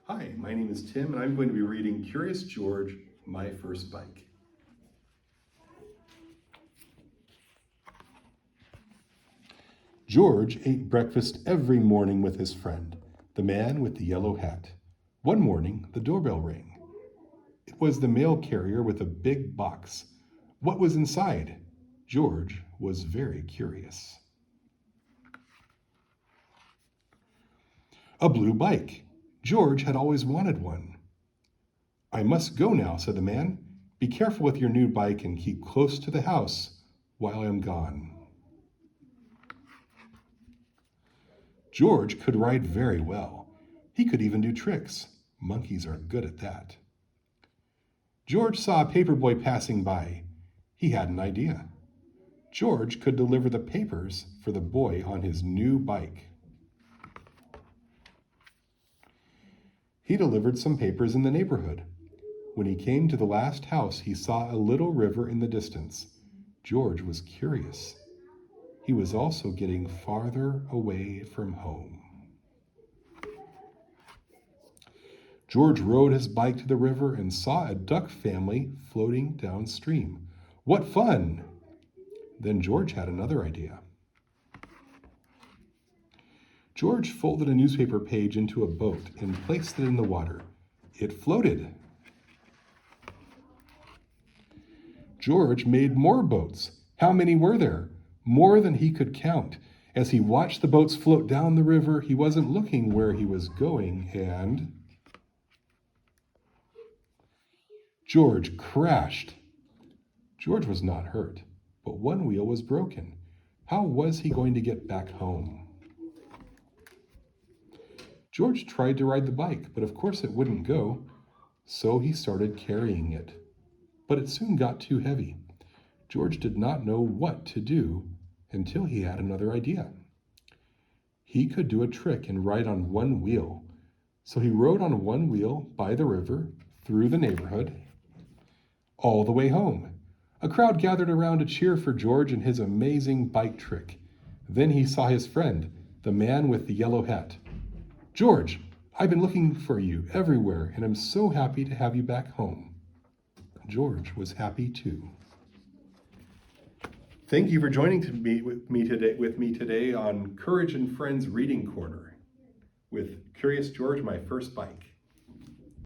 Hi, my name is Tim, and I'm going to be reading Curious George, My First Bike. George ate breakfast every morning with his friend, the man with the yellow hat. One morning, the doorbell rang. It was the mail carrier with a big box. What was inside? George was very curious. A blue bike. George had always wanted one. I must go now, said the man. Be careful with your new bike and keep close to the house while I am gone. George could ride very well. He could even do tricks. Monkeys are good at that. George saw a paper boy passing by. He had an idea. George could deliver the papers for the boy on his new bike. He delivered some papers in the neighborhood. When he came to the last house, he saw a little river in the distance. George was curious. He was also getting farther away from home. George rode his bike to the river and saw a duck family floating downstream. What fun! Then George had another idea. George folded a newspaper page into a boat and placed it in the water. It floated. George made more boats. How many were there? More than he could count. As he watched the boats float down the river, he wasn't looking where he was going, and George crashed. George was not hurt, but one wheel was broken. How was he going to get back home? George tried to ride the bike, but of course it wouldn't go, so he started carrying it. But it soon got too heavy. George did not know what to do until he had another idea. He could do a trick and ride on one wheel. So he rode on one wheel by the river, through the neighborhood, all the way home. A crowd gathered around to cheer for George and his amazing bike trick. Then he saw his friend, the man with the yellow hat. George, I've been looking for you everywhere, and I'm so happy to have you back home. George was happy too. Thank you for joining with me today on Courage and Friends Reading Corner with Curious George, My First Bike.